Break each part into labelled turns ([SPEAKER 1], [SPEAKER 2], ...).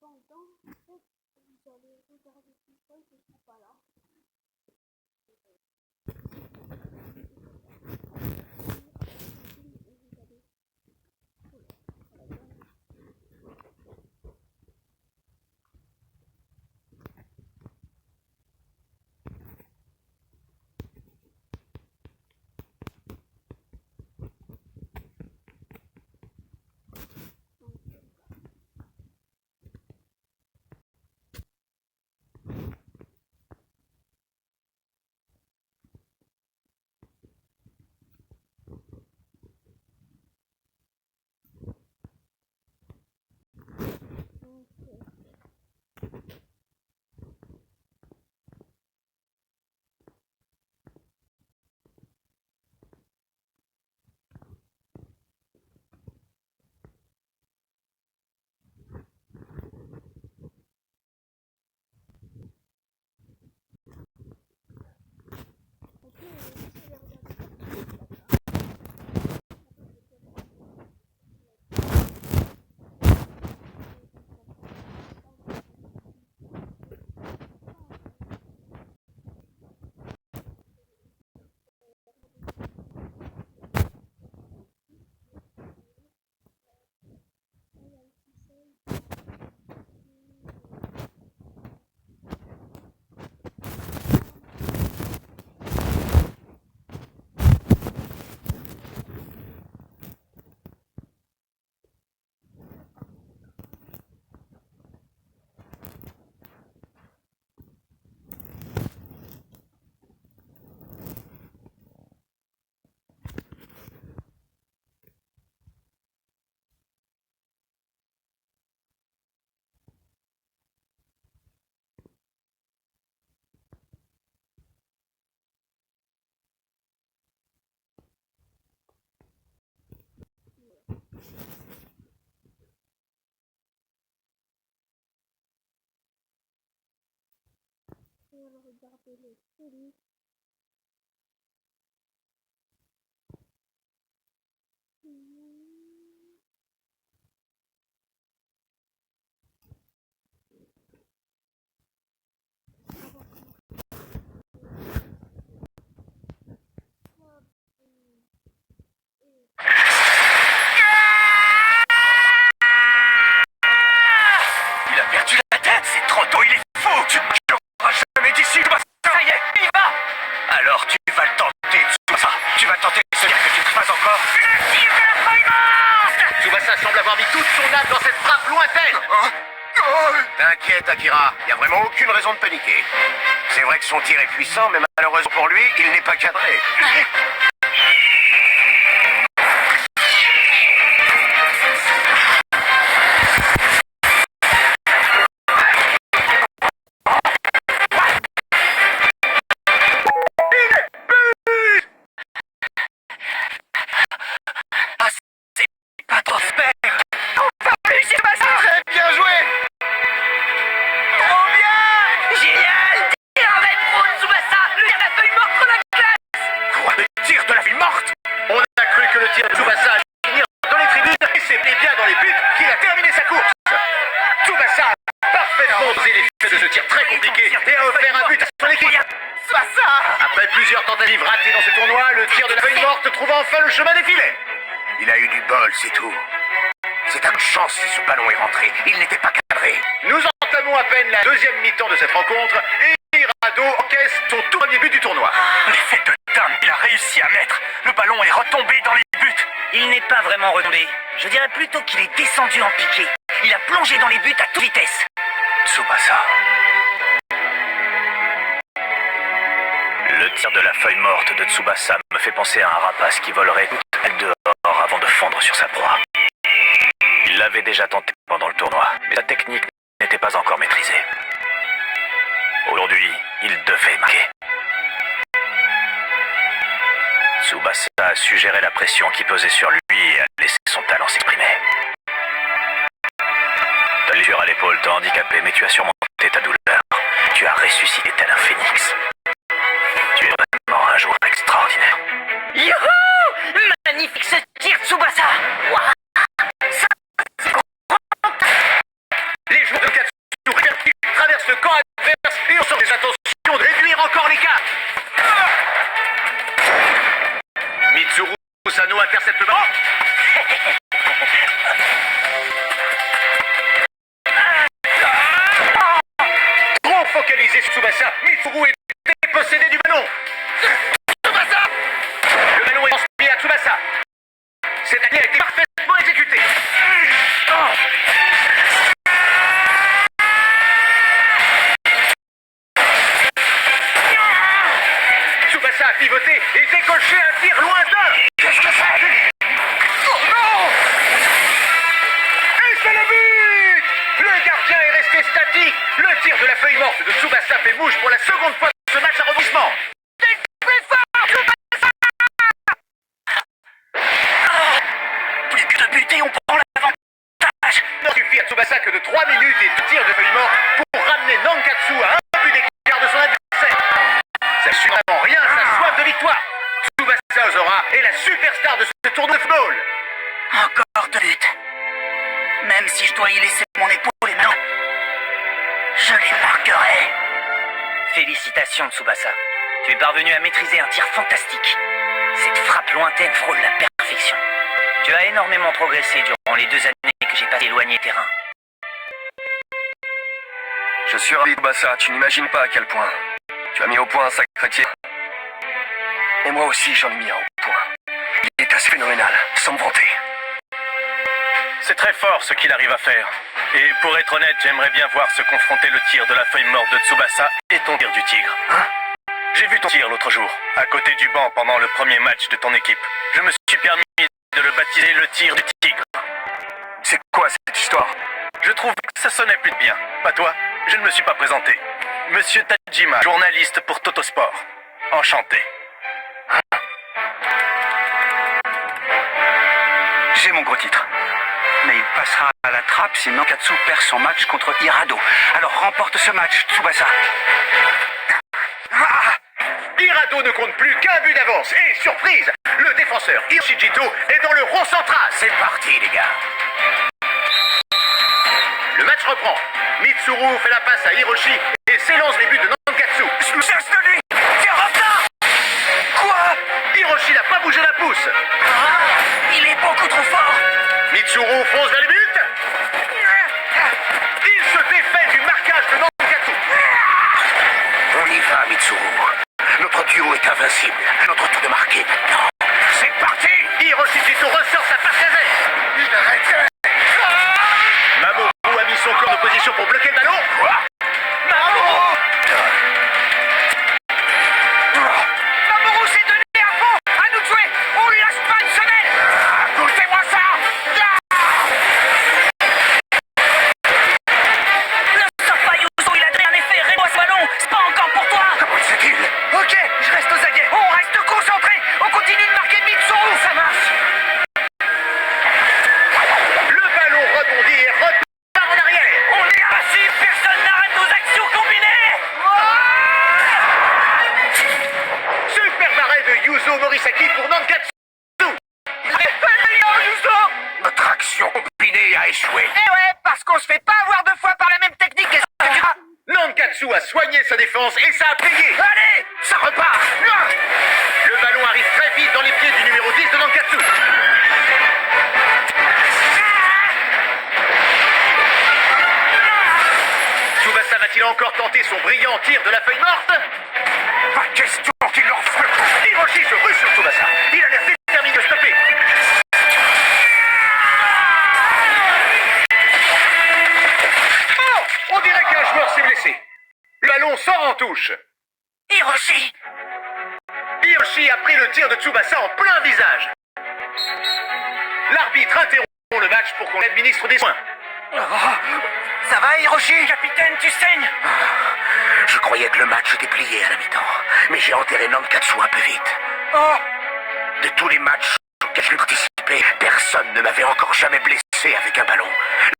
[SPEAKER 1] Pendant, vous allez regarder tout ça, je ne suis pas là. Regardez les films.
[SPEAKER 2] Il a perdu la tête, c'est trop tôt, il est fou. Tu ne l'auras jamais d'ici, ça y est, il va. Alors tu vas le tenter, Tsubasa. Tu vas tenter de se dire que tu ne pas encore. Le tir de la Fire! Tsubasa semble avoir mis toute son âme dans cette frappe lointaine. T'inquiète, Akira, il n'y a vraiment aucune raison de paniquer. C'est vrai que son tir est puissant, mais malheureusement pour lui, il n'est pas cadré. Pas trop faire. Enfin, réussi, Tsubasa. Très bien joué. Trop bien. Génial. Tir avec pro, Tsubasa. Le tir de la feuille morte de la classe. Quoi, le tir de la feuille morte? On a cru que le tir de Tsubasa allait finir dans les tribunes, et c'était bien dans les buts qu'il a terminé sa course. Tsubasa a parfaitement dosé l'effet de ce tir très compliqué et a offert un but à son équipe. Tsubasa. Après plusieurs tentatives ratées dans ce tournoi, le tir de la feuille morte trouve enfin le chemin des filets. Il a eu du bol, c'est tout. C'est à chance si ce ballon est rentré. Il n'était pas cadré. Nous entamons à peine la deuxième mi-temps de cette rencontre et Hirado encaisse son tout premier but du tournoi. L'effet de dingue, il a réussi à mettre. Le ballon est retombé dans les buts.
[SPEAKER 3] Il n'est pas vraiment retombé. Je dirais plutôt qu'il est descendu en piqué. Il a plongé dans les buts à toute vitesse.
[SPEAKER 2] Tsubasa. Le tir de la feuille morte de Tsubasa me fait penser à un rapace qui volerait toute elle dehors avant de fondre sur sa proie. Il l'avait déjà tenté pendant le tournoi, mais sa technique n'était pas encore maîtrisée.
[SPEAKER 3] Aujourd'hui, il devait marquer. Tsubasa a su gérer la pression qui pesait sur lui et a laissé son talent s'exprimer. Ta blessure à l'épaule t'a handicapé, mais tu as surmonté ta douleur. Tu as ressuscité tel un phénix. Tu es vraiment un joueur extraordinaire.
[SPEAKER 4] Youhou! Magnifique ce tir, Tsubasa! Waouh!
[SPEAKER 2] Les joueurs de Katsu traversent le camp adverse et on sort des intentions de réduire encore l'écart. Mitsuru Sano intercepte le ballon. Trop focalisé sur Tsubasa, Mitsuru est dépossédé du ballon. Tsubasa! Le ballon est transmis à Tsubasa. Cette attaque a été parfaitement exécutée. Tsubasa a pivoté et décoché un tir lointain. Qu'est-ce que c'est? Oh non! Et c'est le but! Le gardien est resté statique. Le tir de la feuille morte de Tsubasa fait mouche pour la seconde fois de ce match à rebondissement.
[SPEAKER 4] Plus fort, Tsubasa!
[SPEAKER 3] Plus que de buter, on prend l'avantage.
[SPEAKER 2] Il ne suffit à Tsubasa que de 3 minutes et 2 tirs de feuille morte pour ramener Nankatsu à un but d'écart de son adversaire. Ça ne suit vraiment rien, sa soif de victoire. Tsubasa Ozora est la superstar de ce tournoi de football.
[SPEAKER 4] Encore 2 buts. Même si je dois y laisser mon épaule et ma main, je les marquerai. Félicitations, Tsubasa. Tu es parvenu à maîtriser un tir fantastique. Cette frappe lointaine frôle la perfection. Tu as énormément progressé durant les 2 années que j'ai passé éloigné des terrains.
[SPEAKER 5] Je suis ravi, Tsubasa, tu n'imagines pas à quel point. Tu as mis au point un sacré tir. Et moi aussi, j'en ai mis un au point. Il est assez phénoménal, sans me vanter.
[SPEAKER 6] C'est très fort ce qu'il arrive à faire. Et pour être honnête, j'aimerais bien voir se confronter le tir de la feuille morte de Tsubasa et ton tir du tigre. J'ai vu ton tir l'autre jour, à côté du banc pendant le premier match de ton équipe. Je me suis permis de le baptiser le tir du tigre.
[SPEAKER 5] C'est quoi cette histoire?
[SPEAKER 6] Je trouve que ça sonnait plus bien. Pas toi, je ne me suis pas présenté. Monsieur Tajima, journaliste pour Totosport. Enchanté.
[SPEAKER 7] J'ai mon gros titre. Mais il passera à la trappe si Nankatsu perd son match contre Hirado. Alors remporte ce match, Tsubasa.
[SPEAKER 2] Hirado ne compte plus qu'un but d'avance. Et surprise, le défenseur Hiroshijito est dans le rond central.
[SPEAKER 3] C'est parti, les gars.
[SPEAKER 2] Le match reprend. Mitsuru fait la passe à Hiroshi et s'élance les buts de Nankatsu.
[SPEAKER 4] Je me cherche de lui! T'es en retard!
[SPEAKER 2] Quoi? Hiroshi n'a pas bougé d'un pouce.
[SPEAKER 4] Il est beaucoup trop fort!
[SPEAKER 2] Mitsuru fonce vers les buts. Il se défait du marquage de Nankatsu.
[SPEAKER 3] On y va, Mitsuru. Notre duo est invincible. Notre tour de marquer maintenant.
[SPEAKER 2] C'est parti. Hiroshijito ressort sa passe laser. Arrêtez. Mamoru a mis son corps en position pour bloquer le ballon. Mamoru!
[SPEAKER 4] Mamoru s'est donné à fond! À nous de jouer! On lui lâche pas une semelle! Goûtez-moi ça! Le Sapayuso, il a donné un effet rébois ce ballon! C'est pas encore pour toi!
[SPEAKER 3] Comment le sait-il?
[SPEAKER 4] Ok, je reste aux aguets! On reste concentré! On continue de marquer Mitsuru! Ça marche!
[SPEAKER 2] Le ballon rebondit et repart en arrière.
[SPEAKER 4] On est invincible! Personne n'arrête nos actions combinées!
[SPEAKER 2] Super arrêt de Yuzo Morisaki pour Nankatsu.
[SPEAKER 3] Notre action combinée a échoué.
[SPEAKER 4] Eh ouais, parce qu'on se fait pas avoir 2 fois par la même technique et ça durera.
[SPEAKER 2] Nankatsu a soigné sa défense et ça a payé.
[SPEAKER 4] Allez!
[SPEAKER 2] Ça repart. Le ballon arrive très vite dans les pieds du numéro 10 de Nankatsu. Tsubasa va-t-il encore tenter son brillant tir de la feuille morte?
[SPEAKER 3] Pas question qu'il leur fasse le coup.
[SPEAKER 2] Hiroshi se rue sur Tsubasa. Il a l'air déterminé de stopper. Oh! On dirait qu'un joueur s'est blessé. Le ballon sort en touche.
[SPEAKER 4] Hiroshi!
[SPEAKER 2] Hiroshi a pris le tir de Tsubasa en plein visage. L'arbitre interrompt le match pour qu'on administre des soins.
[SPEAKER 4] Ça va, Hiroshi? Capitaine, tu saignes?
[SPEAKER 2] Je croyais que le match était plié à la mi-temps, mais j'ai enterré Nankatsu un peu vite.
[SPEAKER 4] Oh!
[SPEAKER 2] De tous les matchs auxquels j'ai participé, personne ne m'avait encore jamais blessé avec un ballon.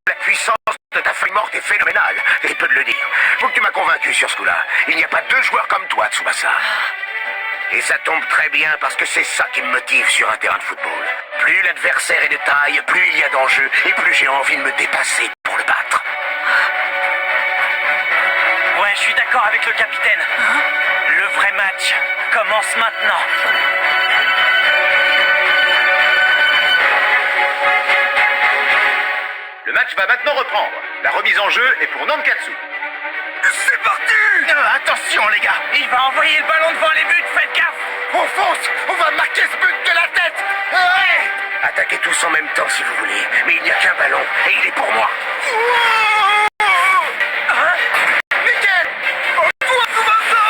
[SPEAKER 2] La puissance de ta feuille morte est phénoménale, et peu de le dire. Faut que tu m'as convaincu sur ce coup-là. Il n'y a pas deux joueurs comme toi, Tsubasa. Et ça tombe très bien parce que c'est ça qui me motive sur un terrain de football. Plus l'adversaire est de taille, plus il y a d'enjeux, et plus j'ai envie de me dépasser pour le battre.
[SPEAKER 4] Ouais, je suis d'accord avec le capitaine. Le vrai match commence maintenant.
[SPEAKER 6] Le match va maintenant reprendre. La remise en jeu est pour Nankatsu.
[SPEAKER 2] C'est parti! Attention les gars!
[SPEAKER 4] Il va envoyer le ballon devant les buts, faites gaffe!
[SPEAKER 2] On fonce! On va marquer ce but de la tête! Ouais! Attaquez tous en même temps si vous voulez, mais il n'y a qu'un ballon, et il est pour moi.
[SPEAKER 4] Hein?
[SPEAKER 2] Nickel! Toi, Tsubasa!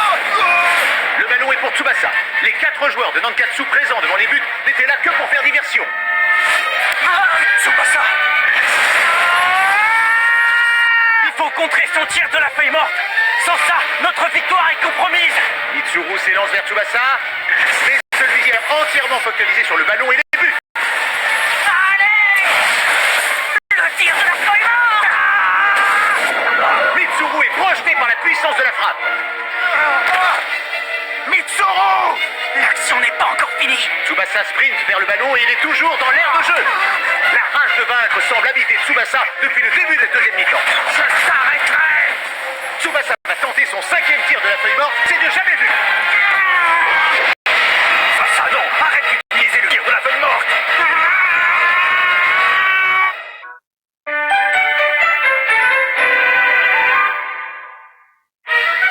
[SPEAKER 6] Le ballon est pour Tsubasa. Les 4 joueurs de Nankatsu présents devant les buts n'étaient là que pour faire diversion.
[SPEAKER 4] Tsubasa! Il faut contrer son tir de la feuille morte. Sans ça, notre victoire est compromise.
[SPEAKER 6] Mitsuru s'élance vers Tsubasa, mais celui-ci est entièrement focalisé sur le ballon et les buts.
[SPEAKER 4] Allez! Le tir de la feuille morte!
[SPEAKER 6] Mitsuru est projeté par la puissance de la frappe.
[SPEAKER 2] Mitsuru!
[SPEAKER 4] L'action n'est pas encore finie.
[SPEAKER 6] Tsubasa sprint vers le ballon et il est toujours dans l'air de jeu. La rage de vaincre semble habiter Tsubasa depuis le début de la deuxième mi-temps.
[SPEAKER 4] Je s'arrêterai!
[SPEAKER 6] Tsubasa va tenter son 5e tir de la feuille morte, c'est de jamais vu.
[SPEAKER 2] Tsubasa, non! Arrête d'utiliser le tir de la feuille morte!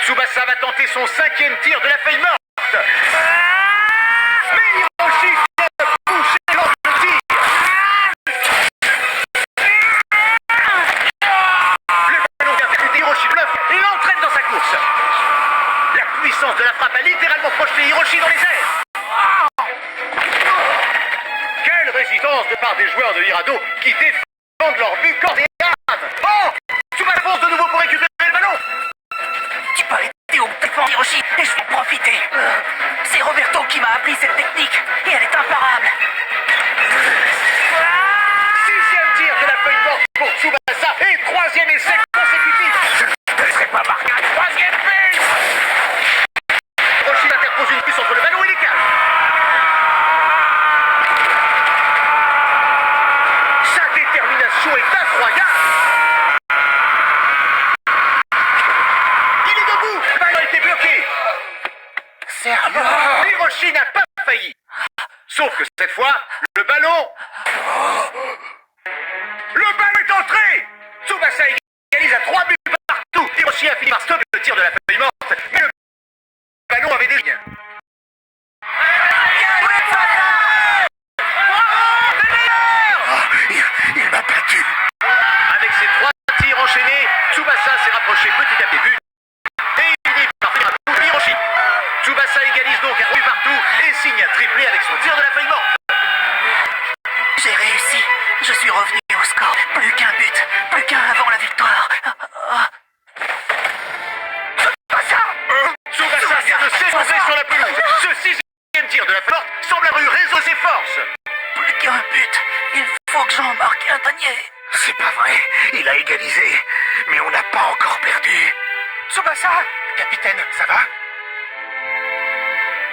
[SPEAKER 6] Tsubasa va tenter son 5e tir de la feuille morte. Mais Hiroshi vient de boucher l'angle de tir. Le ballon vient percuter Hiroshi bluff et l'entraîne dans sa course. La puissance de la frappe a littéralement projeté Hiroshi dans les airs. Quelle résistance de part des joueurs de Hirado qui défendent leur but corps et âme. Oh! Tsubasa fonce de nouveau pour récupérer le ballon.
[SPEAKER 4] Tu peux arrêter au défend Hiroshi et je vais en profiter. C'est Roberto qui m'a appris cette technique et elle est imparable.
[SPEAKER 6] 6e tir de la feuille morte pour Tsubasa et 3e essai consécutif.
[SPEAKER 2] Je ne te laisserai pas marquer un 3e but!
[SPEAKER 6] Hiroshi interpose une puce entre le ballon et les cages. Sa détermination est incroyable. Il est debout. Le ballon a été bloqué.
[SPEAKER 2] Sérieux?
[SPEAKER 6] Hiroshi n'a pas failli. Sauf que cette fois, le ballon... Le ballon est entré. Tsubasa égalise à 3 buts partout. Hiroshi a fini par stopper le tir de la feuille morte, mais le ballon avait des lignes.
[SPEAKER 2] Il m'a battu!
[SPEAKER 6] Avec ses 3 tirs enchaînés, Tsubasa s'est rapproché petit à petit. Et il finit par finir à tout Hiroshi. Tsubasa égalise donc à 3 buts partout et signe un triplé avec son tir de la feuille morte.
[SPEAKER 4] J'ai réussi. Je suis revenu au score. Plus qu'un but. Plus qu'un avant la victoire.
[SPEAKER 6] Tsubasa vient de s'effondrer sur la pelouse. Ce 6e tir de la feuille morte semble avoir eu raison de ses forces.
[SPEAKER 4] Plus qu'un but. Il faut que j'en marque un dernier.
[SPEAKER 2] C'est pas vrai, il a égalisé, mais on n'a pas encore perdu.
[SPEAKER 4] Tsubasa!
[SPEAKER 2] Capitaine, ça va?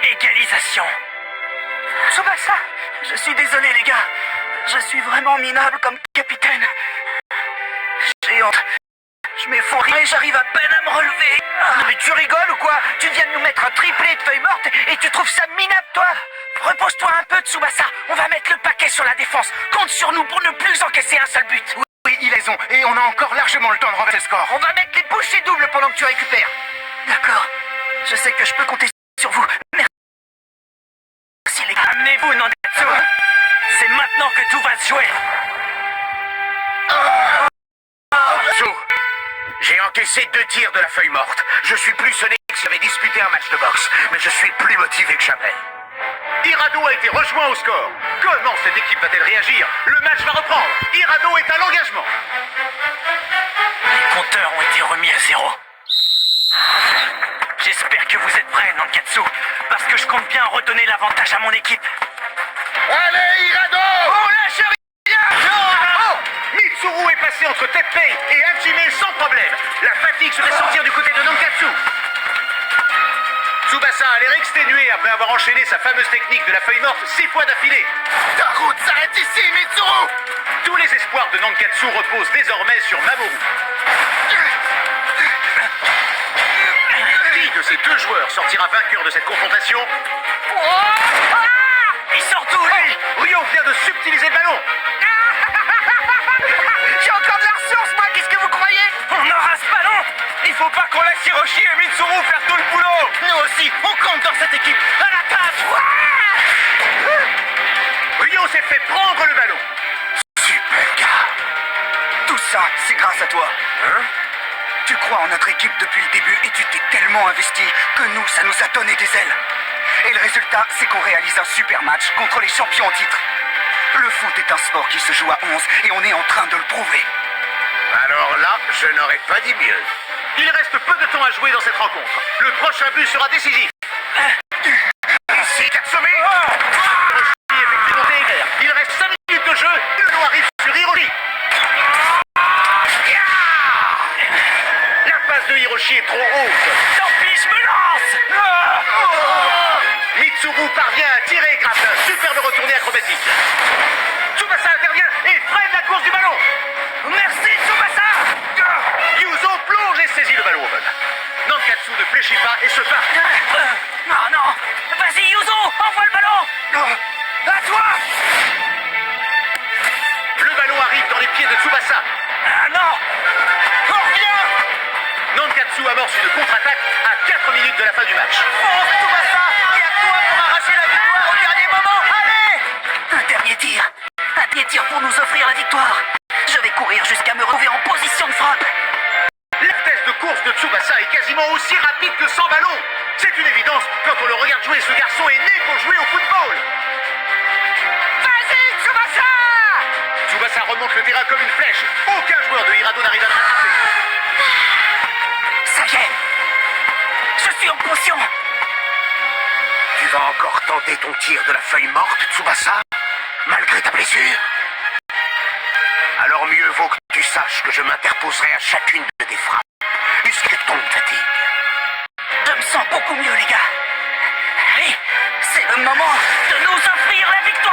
[SPEAKER 4] Égalisation. Tsubasa! Je suis désolé, les gars. Je suis vraiment minable comme capitaine. J'ai honte. Je m'effondre et j'arrive à peine à me relever.
[SPEAKER 2] Mais tu rigoles ou quoi? Tu viens de nous mettre un triplé de feuilles mortes et tu trouves ça minable, toi?
[SPEAKER 4] Repose-toi un peu, Tsubasa. On va mettre le paquet sur la défense. Compte sur nous pour ne plus encaisser un seul but.
[SPEAKER 2] Oui, il a raison, et on a encore largement le temps de renverser le score.
[SPEAKER 4] On va mettre les bouchées doubles pendant que tu récupères. D'accord. Je sais que je peux compter sur vous. Merci, les gars. Amenez-vous, Nankatsu. C'est maintenant que tout va se jouer.
[SPEAKER 2] J'ai encaissé 2 tirs de la feuille morte. Je suis plus sonné que si j'avais disputé un match de boxe, mais je suis plus motivé que jamais.
[SPEAKER 6] Hirado a été rejoint au score. Comment cette équipe va-t-elle réagir? Le match va reprendre. Hirado est à l'engagement.
[SPEAKER 4] Les compteurs ont été remis à zéro. J'espère que vous êtes prêts, Nankatsu, parce que je compte bien redonner l'avantage à mon équipe.
[SPEAKER 2] Allez, Hirado!
[SPEAKER 4] On lâche rien!
[SPEAKER 2] Oh! Mitsuru est passé entre Teppei et Hajime sans problème. La fatigue se fait sentir du côté de Nankatsu. Tsubasa a l'air exténué après avoir enchaîné sa fameuse technique de la feuille morte 6 fois d'affilée.
[SPEAKER 5] Ta route s'arrête ici, Mitsuru!
[SPEAKER 2] Tous les espoirs de Nankatsu reposent désormais sur Mamoru. Qui de ces deux joueurs sortira vainqueur de cette confrontation?
[SPEAKER 4] Il sort d'où, lui?
[SPEAKER 2] Ryo vient de subtiliser le ballon.
[SPEAKER 4] J'ai encore de la ressource, moi, qu'est-ce que vous croyez? On aura ce ballon! Il faut pas qu'on laisse Hiroshi et Mitsuru faire tout le boulot! Nous aussi, on compte dans cette équipe! À la table!
[SPEAKER 2] Ryo s'est fait prendre le ballon.
[SPEAKER 7] Super, gars. Tout ça, c'est grâce à toi.
[SPEAKER 2] Hein?
[SPEAKER 7] Tu crois en notre équipe depuis le début et tu t'es tellement investi que nous, ça nous a donné des ailes. Et le résultat, c'est qu'on réalise un super match contre les champions en titre. Le foot est un sport qui se joue à 11 et on est en train de le prouver.
[SPEAKER 2] Alors là, je n'aurais pas dit mieux. Il reste peu de temps à jouer dans cette rencontre. Le prochain but sera décisif.
[SPEAKER 5] Ici, Katsumi!
[SPEAKER 2] Hiroshi effectue montée éclair. Il reste 5 minutes de jeu et le ballon arrive sur Hiroshi. La passe de Hiroshi est trop haute.
[SPEAKER 4] Tant pis, je me lance!
[SPEAKER 2] Mitsuru parvient à tirer grâce à un superbe retourné acrobatique. Tsubasa intervient et freine la course du ballon.
[SPEAKER 4] Merci, Tsubasa!
[SPEAKER 2] Yuzo plonge et saisit le ballon au vol. Nankatsu ne fléchit pas et se bat.
[SPEAKER 4] Non, non! Vas-y, Yuzo! Envoie le ballon! À toi!
[SPEAKER 2] Le ballon arrive dans les pieds de Tsubasa.
[SPEAKER 4] Ah non! On revient!
[SPEAKER 2] Nankatsu amorce une contre-attaque à 4 minutes de la fin du match.
[SPEAKER 4] Fonce, Tsubasa! Il y a toi pour arracher la victoire au dernier moment! Allez! Un dernier tir pour nous offrir la victoire. Je vais courir jusqu'à me retrouver en position de frappe.
[SPEAKER 2] La vitesse de course de Tsubasa est quasiment aussi rapide que sans ballon. C'est une évidence quand on le regarde jouer. Ce garçon est né pour jouer au football.
[SPEAKER 4] Vas-y, Tsubasa!
[SPEAKER 2] Tsubasa remonte le terrain comme une flèche. Aucun joueur de Hirado n'arrive à le rattraper.
[SPEAKER 4] Ça y est! Je suis en position!
[SPEAKER 2] Tu vas encore tenter ton tir de la feuille morte, Tsubasa? Malgré ta blessure? Alors mieux vaut que tu saches que je m'interposerai à chacune de tes frappes, puisque tu tombes de fatigue.
[SPEAKER 4] Je me sens beaucoup mieux, les gars. Allez, c'est le moment de nous offrir la victoire!